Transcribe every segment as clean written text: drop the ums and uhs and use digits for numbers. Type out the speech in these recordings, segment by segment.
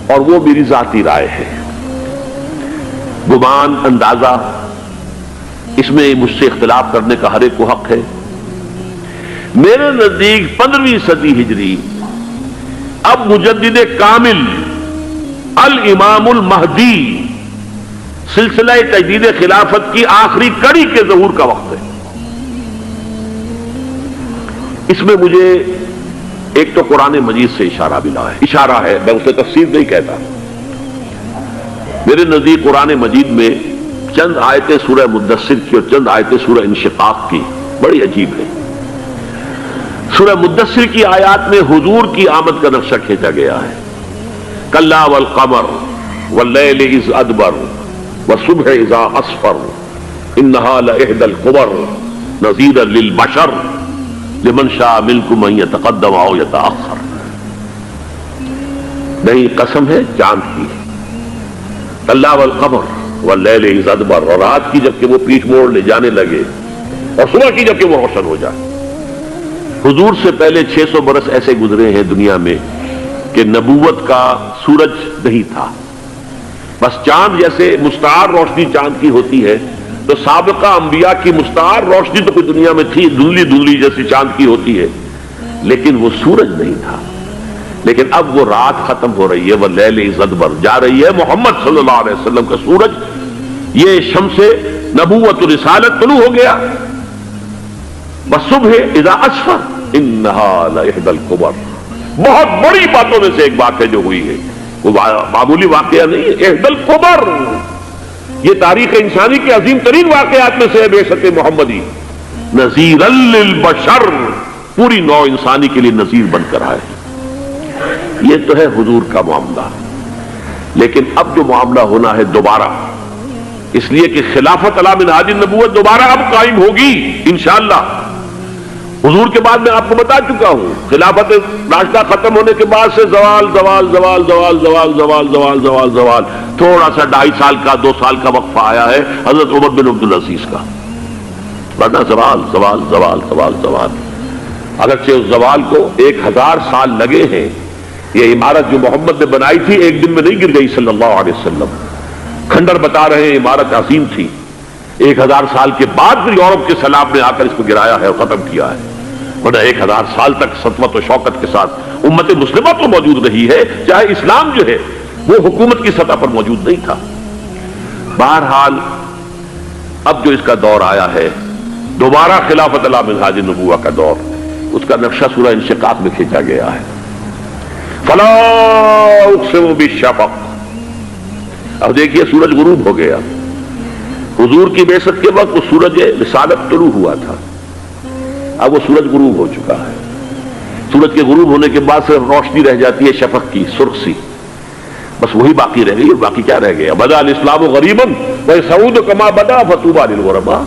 اور وہ میری ذاتی رائے ہے، گمان، اندازہ، اس میں مجھ سے اختلاف کرنے کا ہر ایک کو حق ہے۔ میرے نزدیک 15ویں صدی ہجری اب مجدد کامل الامام المہدی سلسلہ تجدید خلافت کی آخری کڑی کے ظہور کا وقت ہے۔ اس میں مجھے ایک تو قرآن مجید سے اشارہ ملا ہے، اشارہ ہے، میں اسے تفسیر نہیں کہتا۔ میرے نزدیک قرآن مجید میں چند آیتیں سورہ مدثر کی اور چند آیتیں سورہ انشقاق کی بڑی عجیب ہے۔ سورہ مدثر کی آیات میں حضور کی آمد کا نقشہ کھینچا گیا ہے، کلا والقمر واللیل اذ ادبر والصبح اذا اسفر انہا لإحدی الکبر نذیرا للبشر لمن شاء منکم ان یتقدم او یتأخر۔ نہیں، قسم ہے چاند کی، کلا والقمر واللیل اذ ادبر، اور رات کی جب کہ وہ پیٹھ موڑ لے جانے لگے اور صبح کی جب کہ وہ روشن ہو جائے۔ حضور سے پہلے 600 برس ایسے گزرے ہیں دنیا میں کہ نبوت کا سورج نہیں تھا، بس چاند جیسے مستعار روشنی چاند کی ہوتی ہے تو سابقہ انبیاء کی مستعار روشنی تو کوئی دنیا میں تھی، دھندلی دھندلی جیسی چاند کی ہوتی ہے، لیکن وہ سورج نہیں تھا۔ لیکن اب وہ رات ختم ہو رہی ہے، وہ لیل اذ ادبر جا رہی ہے، محمد صلی اللہ علیہ وسلم کا سورج، یہ شمس نبوت و رسالت طلوع ہو گیا۔ والصبح اذا اسفر انہا لإحدی الکبر، بہت بڑی باتوں میں سے ایک بات ہے جو ہوئی ہے، وہ معمولی واقعہ نہیں ہے، احدی الکبر، یہ تاریخ انسانی کے عظیم ترین واقعات میں سے ہے بعثت محمدی، نذیرا للبشر، پوری نوع انسانی کے لیے نذیر بن کر آئے۔ یہ تو ہے حضور کا معاملہ، لیکن اب جو معاملہ ہونا ہے دوبارہ، اس لیے کہ خلافت علی منہاج النبوت دوبارہ اب قائم ہوگی انشاءاللہ۔ حضور کے بعد میں آپ کو بتا چکا ہوں، خلافت راشدہ ختم ہونے کے بعد سے زوال زوال زوال زوال زوال زوال زوال زوال زوال، تھوڑا سا 2.5 سال کا 2 سال کا وقفہ آیا ہے حضرت عمر بن عبدالعزیز کا، ورنہ زوال زوال زوال زوال زوال۔ اگرچہ اس زوال کو 1000 سال لگے ہیں، یہ عمارت جو محمد نے بنائی تھی ایک دن میں نہیں گر گئی صلی اللہ علیہ وسلم، کھنڈر بتا رہے ہیں عمارت عظیم تھی، 1000 سال کے بعد پھر یورپ کے سیلاب نے آ کر اس کو گرایا ہے اور ختم کیا ہے، ورنہ 1000 سال تک سطوت و شوکت کے ساتھ امت مسلمہ تو موجود رہی ہے، چاہے اسلام جو ہے وہ حکومت کی سطح پر موجود نہیں تھا۔ بہرحال اب جو اس کا دور آیا ہے دوبارہ خلافت علی منہاج النبوہ کا دور، اس کا نقشہ سورہ انشقاق میں کھینچا گیا ہے۔ فلا اقسم بالشفق، اب دیکھیے سورج غروب ہو گیا، حضور کی بعثت کے وقت وہ سورج رسالت طلوع ہوا تھا، اب وہ سورج غروب ہو چکا ہے۔ سورج کے غروب ہونے کے بعد صرف روشنی رہ جاتی ہے شفق کی، سرخ سی، بس وہی باقی رہ گئی، اور باقی کیا رہ گیا؟ بدا الاسلام غریبا وسعود کما بدا فطوبى للغرباء،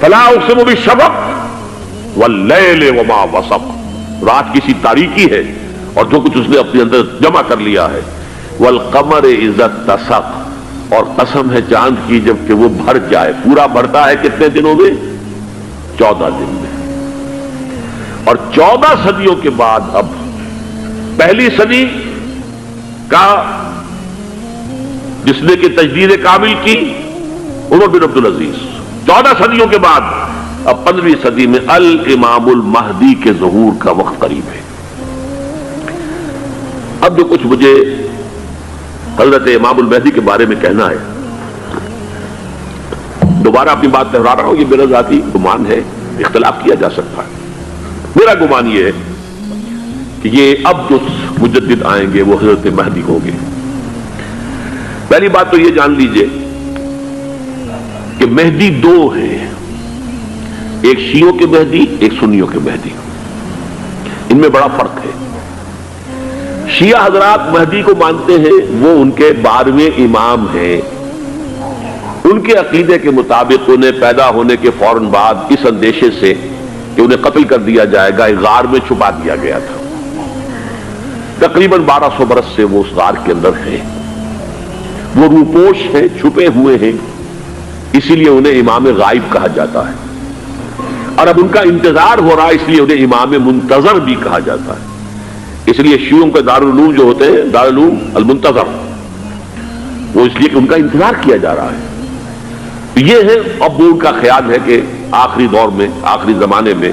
فلا اقسم بالشفق واللیل وما وسق، رات کی سی تاریکی ہے اور جو کچھ اس نے اپنے اندر جمع کر لیا ہے، والقمر اذا اتسق، اور قسم ہے چاند کی جب کہ وہ بھر جائے، پورا بھرتا ہے کتنے دنوں میں؟ 14 دن میں۔ اور 14 صدیوں کے بعد اب پہلی صدی کا جس نے کہ تجدید کامل کی عمر بن عبدالعزیز، 14 صدیوں کے بعد اب 15ویں صدی میں الامام المہدی کے ظہور کا وقت قریب ہے۔ اب جو کچھ مجھے حضرت امام المہدی کے بارے میں کہنا ہے، دوبارہ اپنی بات دہرا رہا ہوں، یہ میرا ذاتی گمان ہے، اختلاف کیا جا سکتا ہے۔ میرا گمان یہ ہے کہ یہ اب جو مجدد آئیں گے وہ حضرت مہدی ہوں گے۔ پہلی بات تو یہ جان لیجئے کہ مہدی 2 ہیں، ایک شیعوں کے مہدی، ایک سنیوں کے مہدی، ان میں بڑا فرق ہے۔ شیعہ حضرات مہدی کو مانتے ہیں، وہ ان کے 12ویں امام ہیں، ان کے عقیدے کے مطابق انہیں پیدا ہونے کے فوراً بعد اس اندیشے سے کہ انہیں قتل کر دیا جائے گا ایک غار میں چھپا دیا گیا تھا، تقریباً 1200 برس سے وہ اس غار کے اندر ہیں، وہ روپوش ہیں، چھپے ہوئے ہیں، اسی لیے انہیں امام غائب کہا جاتا ہے، اور اب ان کا انتظار ہو رہا ہے اس لیے انہیں امام منتظر بھی کہا جاتا ہے۔ اس لیے شیعوں کے دارالعلوم جو ہوتے ہیں دارالعلوم المنتظر، وہ اس لیے کہ ان کا انتظار کیا جا رہا ہے۔ یہ ہے، اب ان کا خیال ہے کہ آخری دور میں، آخری زمانے میں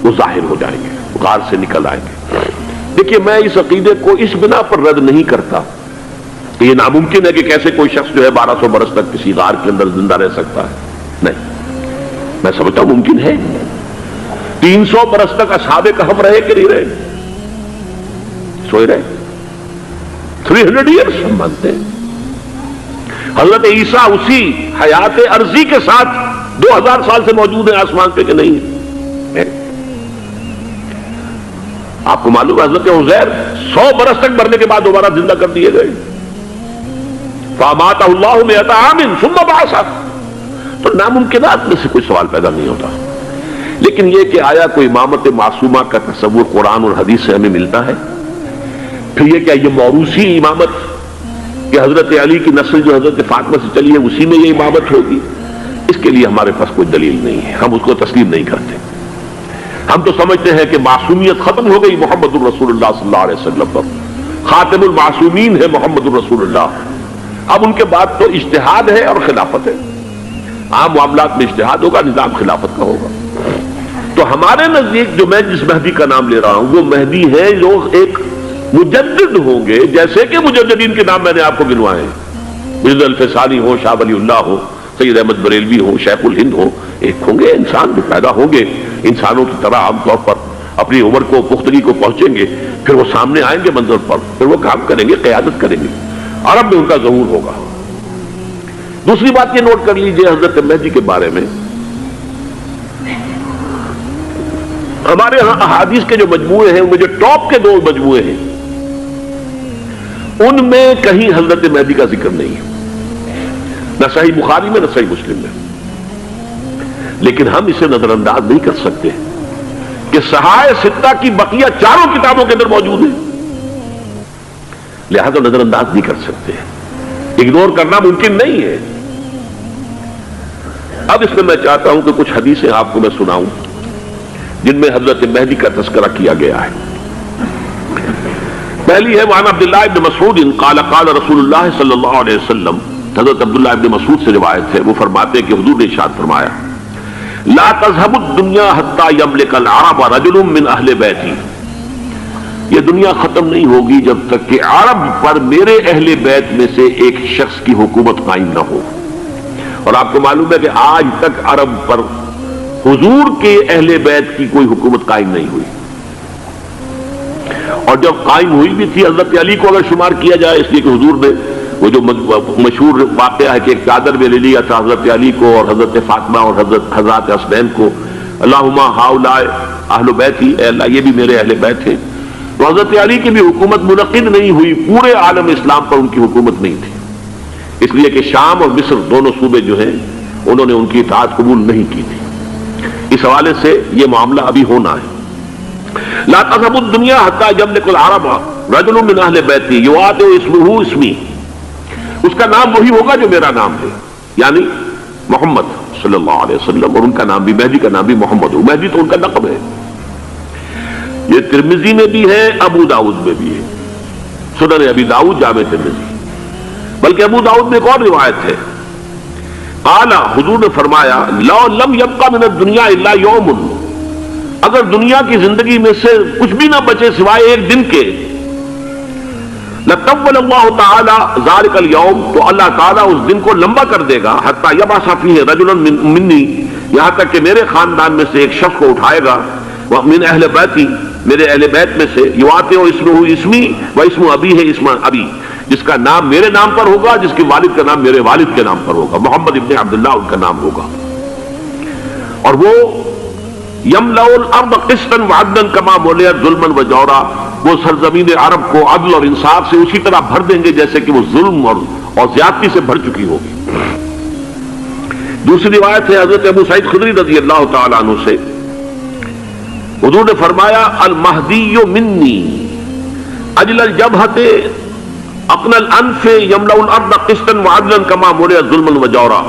وہ ظاہر ہو جائیں گے، غار سے نکل آئیں گے۔ دیکھیے میں اس عقیدے کو اس بنا پر رد نہیں کرتا کہ یہ ناممکن ہے کہ کیسے کوئی شخص جو ہے 1200 برس تک کسی غار کے اندر زندہ رہ سکتا ہے، نہیں، میں سمجھتا ہوں ممکن ہے۔ 300 برس تک اصحاب کہف رہے کہ نہیں رہے؟ سوئے رہے۔ 300 ایئرس ہم مانتے ہیں۔ حضرت عیسیٰ اسی حیات عرضی کے ساتھ 2000 سال سے موجود ہیں آسمان پہ کہ نہیں ہے؟ آپ کو معلوم ہے حضرت عزیر 100 برس تک مرنے کے بعد دوبارہ زندہ کر دیے گئے۔ فَأَمَاتَهُ اللَّهُ مِئَةَ عَامٍ ثُمَّ بَعَثَهُ۔ تو ناممکنات میں سے کوئی سوال پیدا نہیں ہوتا، لیکن یہ کہ آیا کوئی امامت معصومہ کا تصور قرآن اور حدیث سے ہمیں ملتا ہے؟ پھر یہ کیا یہ موروثی امامت کہ حضرت علی کی نسل جو حضرت فاطمہ سے چلی ہے اسی میں یہ امامت ہوگی؟ اس کے لیے ہمارے پاس کوئی دلیل نہیں ہے، ہم اس کو تسلیم نہیں کرتے۔ ہم تو سمجھتے ہیں کہ معصومیت ختم ہو گئی محمد الرسول اللہ صلی اللہ علیہ وسلم پر، خاتم المعصومین ہے محمد الرسول اللہ۔ اب ان کے بعد تو اجتہاد ہے اور خلافت ہے، عام معاملات میں اجتہاد ہوگا، نظام خلافت کا ہوگا۔ تو ہمارے نزدیک جو میں جس مہدی کا نام لے رہا ہوں وہ مہدی ہے جو ایک مجدد ہوں گے، جیسے کہ مجددین کے نام میں نے آپ کو گنوائے ہیں، مرزا الفسانی ہو، شاہ ولی اللہ ہو، سید احمد بریلوی ہو، شیخ الہند ہو، ایک ہوں گے انسان جو پیدا ہوں گے انسانوں کی طرح عام طور پر اپنی عمر کو پختگی کو پہنچیں گے، پھر وہ سامنے آئیں گے منظر پر، پھر وہ کام کریں گے، قیادت کریں گے، عرب میں ان کا ظہور ہوگا۔ دوسری بات یہ نوٹ کر لیجئے حضرت مہدی کے بارے میں، ہمارے ہاں احادیث کے جو مجموعے ہیں ان میں جو ٹاپ کے 2 مجموعے ہیں ان میں کہیں حضرت مہدی کا ذکر نہیں ہے، نہ صحیح بخاری میں نہ صحیح مسلم میں، لیکن ہم اسے نظر انداز نہیں کر سکتے کہ صحائح ستہ کی بقیہ 4 کتابوں کے اندر موجود ہے، لہذا نظر انداز نہیں کر سکتے، اگنور کرنا ممکن نہیں ہے۔ اب اس میں میں چاہتا ہوں کہ کچھ حدیثیں آپ کو میں سناؤں جن میں حضرت مہدی کا تذکرہ کیا گیا ہے۔ پہلی ہے وعن عبداللہ ابن مسعود قال قال رسول اللہ صلی اللہ علیہ وسلم، حضرت عبداللہ ابن مسعود سے روایت ہے، وہ فرماتے ہیں کہ حضور نے ارشاد فرمایا لا تذهب الدنيا حتى يملك العرب رجل من اہل بیتی، یہ دنیا ختم نہیں ہوگی جب تک کہ عرب پر میرے اہل بیت میں سے ایک شخص کی حکومت قائم نہ ہو۔ اور آپ کو معلوم ہے کہ آج تک عرب پر حضور کے اہل بیت کی کوئی حکومت قائم نہیں ہوئی، اور جب قائم ہوئی بھی تھی حضرت علی کو اگر شمار کیا جائے، اس لیے کہ حضور نے وہ جو مشہور واقعہ ہے کہ ایک چادر میں لے لیا تھا حضرت علی کو اور حضرت فاطمہ اور حضرت حسنین کو، اللہم ہؤلاء اہل بیتی، اے اللہ یہ بھی میرے اہل بیت ہیں، تو حضرت علی کی بھی حکومت منعقد نہیں ہوئی، پورے عالم اسلام پر ان کی حکومت نہیں تھی، اس لیے کہ شام اور مصر دونوں صوبے جو ہیں انہوں نے ان کی اطاعت قبول نہیں کی تھی۔ اس حوالے سے یہ معاملہ ابھی ہونا ہے۔ لا تذهب الدنيا حتى يملك العرب رجل من اہل بیتی یواد اسمہ اسمی، اس کا نام وہی ہوگا جو میرا نام ہے، یعنی محمد صلی اللہ علیہ وسلم، اور ان کا نام بھی مہدی کا نام بھی محمد ہو، مہدی تو ان کا لقب ہے۔ یہ ترمذی میں بھی ہے، ابو داؤد میں بھی ہے، سنن ابی داؤد جامع ترمذی، بلکہ ابو داؤد میں ایک اور روایت ہے، قال حضور نے فرمایا لو لم يبقى من الدنيا الا يوم، اگر دنیا کی زندگی میں سے کچھ بھی نہ بچے سوائے ایک دن کے، لطول اللہ تعالی ذلك اليوم، تو اللہ تعالیٰ اس دن کو لمبا کر دے گا، حتی یبعث فیہ رجلا منی، یہاں تک کہ میرے خاندان میں سے ایک شخص کو اٹھائے گا، من اہل بیتی، میرے اہل بیت میں سے، یواطئ اسمہ اسمی و اسم ابی ہے اسم ابی، جس کا نام میرے نام پر ہوگا، جس کے والد کا نام میرے والد کے نام پر ہوگا، محمد ابن عبداللہ ان کا نام ہوگا، اور وہ یملأ الارض قسطا وعدلا کما ملئت ظلما وجورا، وہ سرزمین عرب کو عدل اور انصاف سے اسی طرح بھر دیں گے جیسے کہ وہ ظلم اور زیادتی سے بھر چکی ہوگی۔ دوسری روایت ہے حضرت ابو سعید خدری رضی اللہ تعالی عنہ سے، حضور نے فرمایا المہدی منی اجل الجبہۃ اقنى الانف یملأ الارض قسطا وعدلا کما ملئت ظلما وجورا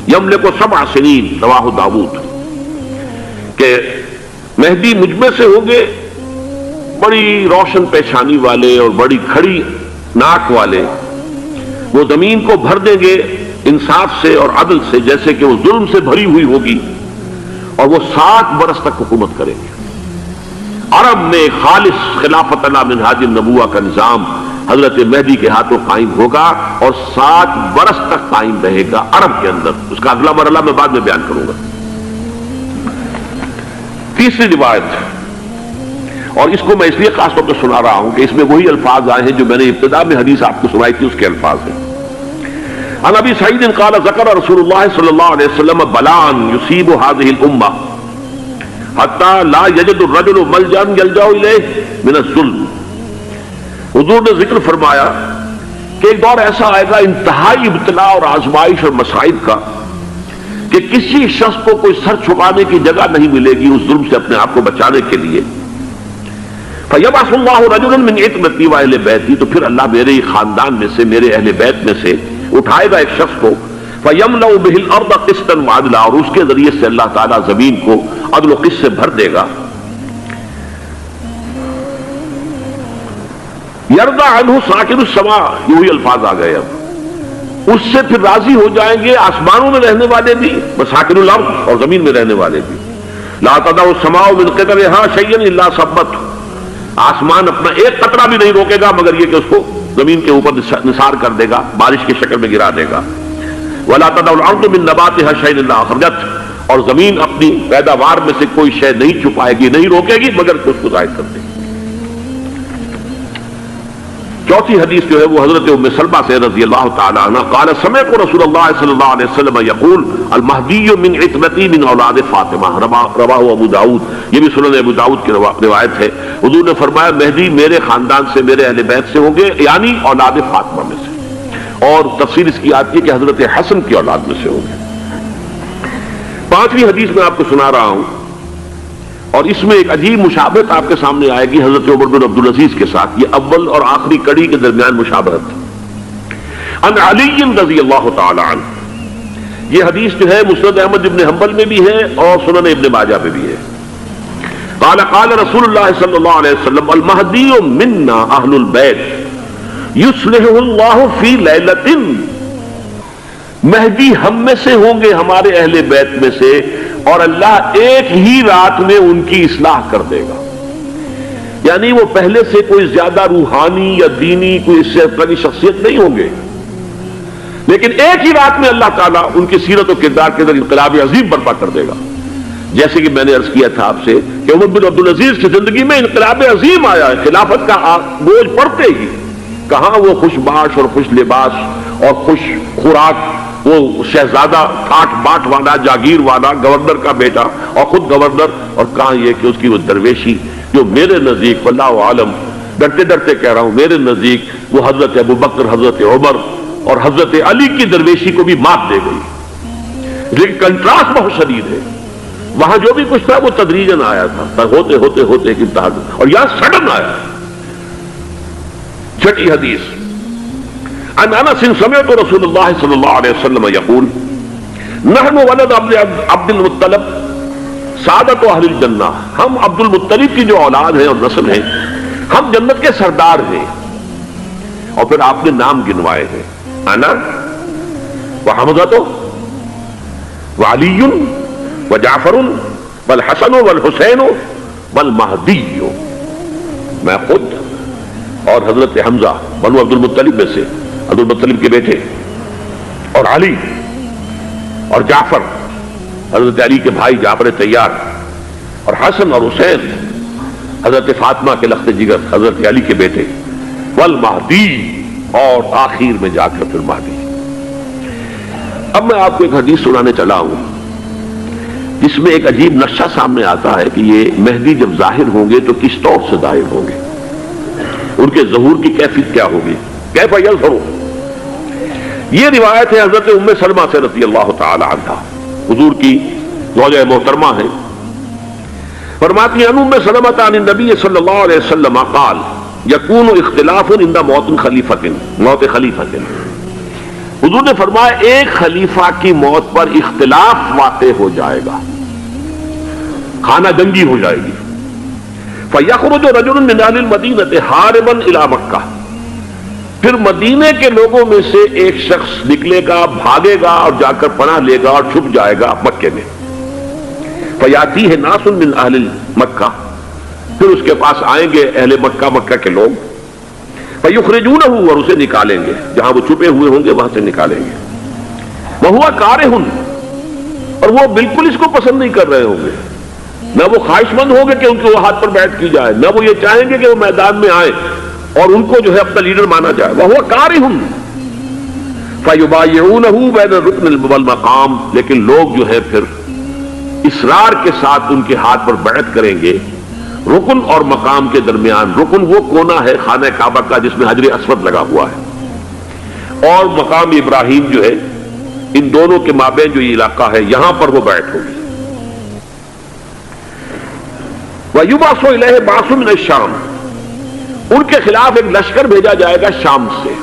یملک 7 سنین، رواہ داؤد، کہ مہدی مجھ میں سے ہوں گے، بڑی روشن پیشانی والے اور بڑی کھڑی ناک والے وہ زمین کو بھر دیں گے انصاف سے اور عدل سے، جیسے کہ وہ ظلم سے بھری ہوئی ہوگی، اور وہ 60 برس تک حکومت کریں گے۔ عرب میں خالص خلافت علی منہاج النبوہ کا نظام حضرت مہدی کے ہاتھوں قائم ہوگا اور 60 برس تک قائم رہے گا عرب کے اندر۔ اس کا اگلا مرحلہ میں بعد میں بیان کروں گا۔ تیسری روایت، اور اس کو میں اس لیے خاص طور پر سنا رہا ہوں کہ اس میں وہی الفاظ آئے ہیں جو میں نے ابتدا میں حدیث آپ کو سنائی تھی، اس کے الفاظ ہیں۔ عن ابی سعید قال ذکر رسول اللہ صلی اللہ علیہ وسلم بلاء یصیب هذه الامہ حتی لا یجد الرجل ملجا یلجا الیہ من الظلم۔ حضور نے ذکر فرمایا کہ ایک دور ایسا آئے گا انتہائی ابتلاء اور آزمائش اور مصائب کا کہ کسی شخص کو کوئی سر چھپانے کی جگہ نہیں ملے گی اس ظلم سے اپنے آپ کو بچانے کے لیے۔ فَيَبْعَثُ اللَّهُ رَجُلًا مِنْ عِتْرَتِي وَأَهْلِ بَيْتِي، تو پھر اللہ میرے خاندان میں سے، میرے اہل بیت میں سے اٹھائے گا ایک شخص کو، فَيَمْلَأُ بِهِ الْأَرْضَ قِسْطًا وَعَدْلًا، اور اس کے ذریعے سے اللہ تعالیٰ زمین کو عدل و قسط سے بھر دے گا۔ يَرْضَى عَنْهُ سَاكِنُ السَّمَاءِ، یہی الفاظ آ گئے اب، اس سے پھر راضی ہو جائیں گے آسمانوں میں رہنے والے بھی، وَسَاكِنُ الْأَرْضِ، اور زمین میں رہنے والے بھی۔ لَا تَدَعُ السَّمَاءُ مِنْ قِطَرِهَا شَيْئًا إِلَّا صَبَّتْهُ، آسمان اپنا ایک قطرہ بھی نہیں روکے گا مگر یہ کہ اس کو زمین کے اوپر نثار کر دے گا، بارش کی شکل میں گرا دے گا۔ وَلَا تَدَعُ الْأَرْضُ مِنْ نَبَاتِهَا شَيْئًا إِلَّا أَخْرَجَتْهُ، اور زمین اپنی پیداوار میں سے کوئی شے نہیں چھپائے گی، نہیں روکے گی مگر کہ اس کو ظاہر کر دے گی۔ چوتھی حدیث جو ہے وہ حضرت ام سلمہ سے رضی اللہ تعالی عنہ قال سمعت رسول اللہ صلی اللہ علیہ وسلم یقول المہدی من عترتی من اولاد فاطمہ، رواہ ابو داؤد، یہ بھی سنن ابو داؤد کی روایت ہے۔ حضور نے فرمایا مہدی میرے خاندان سے، میرے اہل بیت سے ہوں گے، یعنی اولاد فاطمہ میں سے، اور تفسیر اس کی آتی ہے کہ حضرت حسن کی اولاد میں سے ہوں گے۔ پانچویں حدیث میں آپ کو سنا رہا ہوں، اور اس میں ایک عجیب مشابہت آپ کے سامنے آئے گی حضرت عمر بن عبدالعزیز کے ساتھ، یہ اول اور آخری کڑی کے درمیان مشابہت۔ عن علی رضی اللہ تعالی عنہ، یہ حدیث جو ہے مسند احمد ابن حنبل میں بھی ہے اور سنن ابن ماجہ میں بھی ہے۔ قال قال رسول اللہ صلی اللہ علیہ وسلم المہدی منا اہل البیت یصلحہ اللہ فی لیلۃ، مہدی ہم میں سے ہوں گے، ہمارے اہل بیت میں سے، اور اللہ ایک ہی رات میں ان کی اصلاح کر دے گا۔ یعنی وہ پہلے سے کوئی زیادہ روحانی یا دینی کوئی اس سے طرح کی شخصیت نہیں ہوں گے، لیکن ایک ہی رات میں اللہ تعالیٰ ان کی سیرت و کردار کے اندر انقلاب عظیم برپا کر دے گا۔ جیسے کہ میں نے عرض کیا تھا آپ سے کہ عمر بن عبدالعزیز کی زندگی میں انقلاب عظیم آیا ہے، خلافت کا بوجھ پڑتے ہی کہاں وہ خوش باش اور خوش لباس اور خوش خوراک، وہ شہزادہ ٹھاٹ باٹ والا، جاگیر والا، گورنر کا بیٹا اور خود گورنر، اور کہاں یہ کہ اس کی وہ درویشی جو میرے نزدیک واللہ عالم، ڈرتے ڈرتے کہہ رہا ہوں، میرے نزدیک وہ حضرت ابو بکر، حضرت عمر اور حضرت علی کی درویشی کو بھی مات دے گئی، لیکن کنٹراسٹ بہت شدید ہے۔ وہاں جو بھی کچھ تھا وہ تدریجاً آیا تھا، ہوتے ہوتے ہوتے ایک انتہا، اور یہاں سڈن آیا۔ چھٹی حدیث عن انس سمعت رسول اللہ صلی اللہ علیہ وسلم یقول نحن ولد عبد المطلب سعادت اہل الجنہ، ہم عبد المطلب کی جو اولاد ہیں اور نسل ہیں، ہم جنت کے سردار ہیں۔ اور پھر آپ نے نام گنوائے ہیں، انا وحمزۃ وعلی وجعفر والحسن والحسین والمہدی، میں خود اور حضرت حمزہ بنو عبد المطلب میں سے، عبد المطلب کے بیٹے، اور علی اور جعفر، حضرت علی کے بھائی جعفر طیار، اور حسن اور حسین حضرت فاطمہ کے لخت جگر حضرت علی کے بیٹے، والمہدی، اور آخر میں جا کر پھر مہدی۔ اب میں آپ کو ایک حدیث سنانے چلا ہوں جس میں ایک عجیب نقشہ سامنے آتا ہے کہ یہ مہدی جب ظاہر ہوں گے تو کس طور سے ظاہر ہوں گے، ان کے ظہور کی کیفیت کیا ہوگی، کیف یظہر۔ یہ روایت ہے حضرت ام سلمہ سے رضی اللہ تعالی عنہا، حضور کی زوجہ محترمہ ہیں، فرماتی ہیں ام سلمہ عن النبی صلی اللہ علیہ وسلم قال یکون اختلاف عند موت خلیفۃ، موت خلیفۃ، حضور نے فرمایا ایک خلیفہ کی موت پر اختلاف واقع ہو جائے گا، خانہ جنگی ہو جائے گی۔ فَيَخْرُجُ رَجُلٌ مِّنْ أَهْلِ الْمَدِينَةِ حَارِبًا إِلَىٰ مَكَّةَ، پھر مدینے کے لوگوں میں سے ایک شخص نکلے گا، بھاگے گا اور جا کر پناہ لے گا اور چھپ جائے گا مکے میں. فَيَأْتِيهِ نَاسٌ مِّنْ أَهْلِ مَكَّةِ، پھر اس کے پاس آئیں گے اہل مکہ، مکہ کے لوگ. فَيُخْرِجُونَهُ، اور اسے نکالیں گے، جہاں وہ چھپے ہوئے ہوں گے وہاں سے نکالیں گے. وَهُوَ كَارِهٌ، اور وہ بالکل اس کو پسند نہیں کر رہے ہوں گے، نہ وہ خواہش مند ہوں گے کہ ان کے وہ ہاتھ پر بیعت کی جائے، نہ وہ یہ چاہیں گے کہ وہ میدان میں آئیں اور ان کو جو ہے اپنا لیڈر مانا جائے. وَهُوَ كَارِهٌ فَيُبَايِعُونَهُ بَيْنَ الرُّكْنِ وَالْمَقَامِ، لیکن لوگ جو ہے پھر اصرار کے ساتھ ان کے ہاتھ پر بیعت کریں گے رکن اور مقام کے درمیان. رکن وہ کونا ہے خانہ کعبہ کا جس میں حجر اسود لگا ہوا ہے، اور مقام ابراہیم جو ہے، ان دونوں کے مابین جو یہ علاقہ ہے یہاں پر وہ بیعت ہوگی. وَيُبْعَثُ إِلَيْهِ بَعْثٌ مِّنَ الشَّامِ، ان کے خلاف ایک لشکر بھیجا جائے گا شام سے.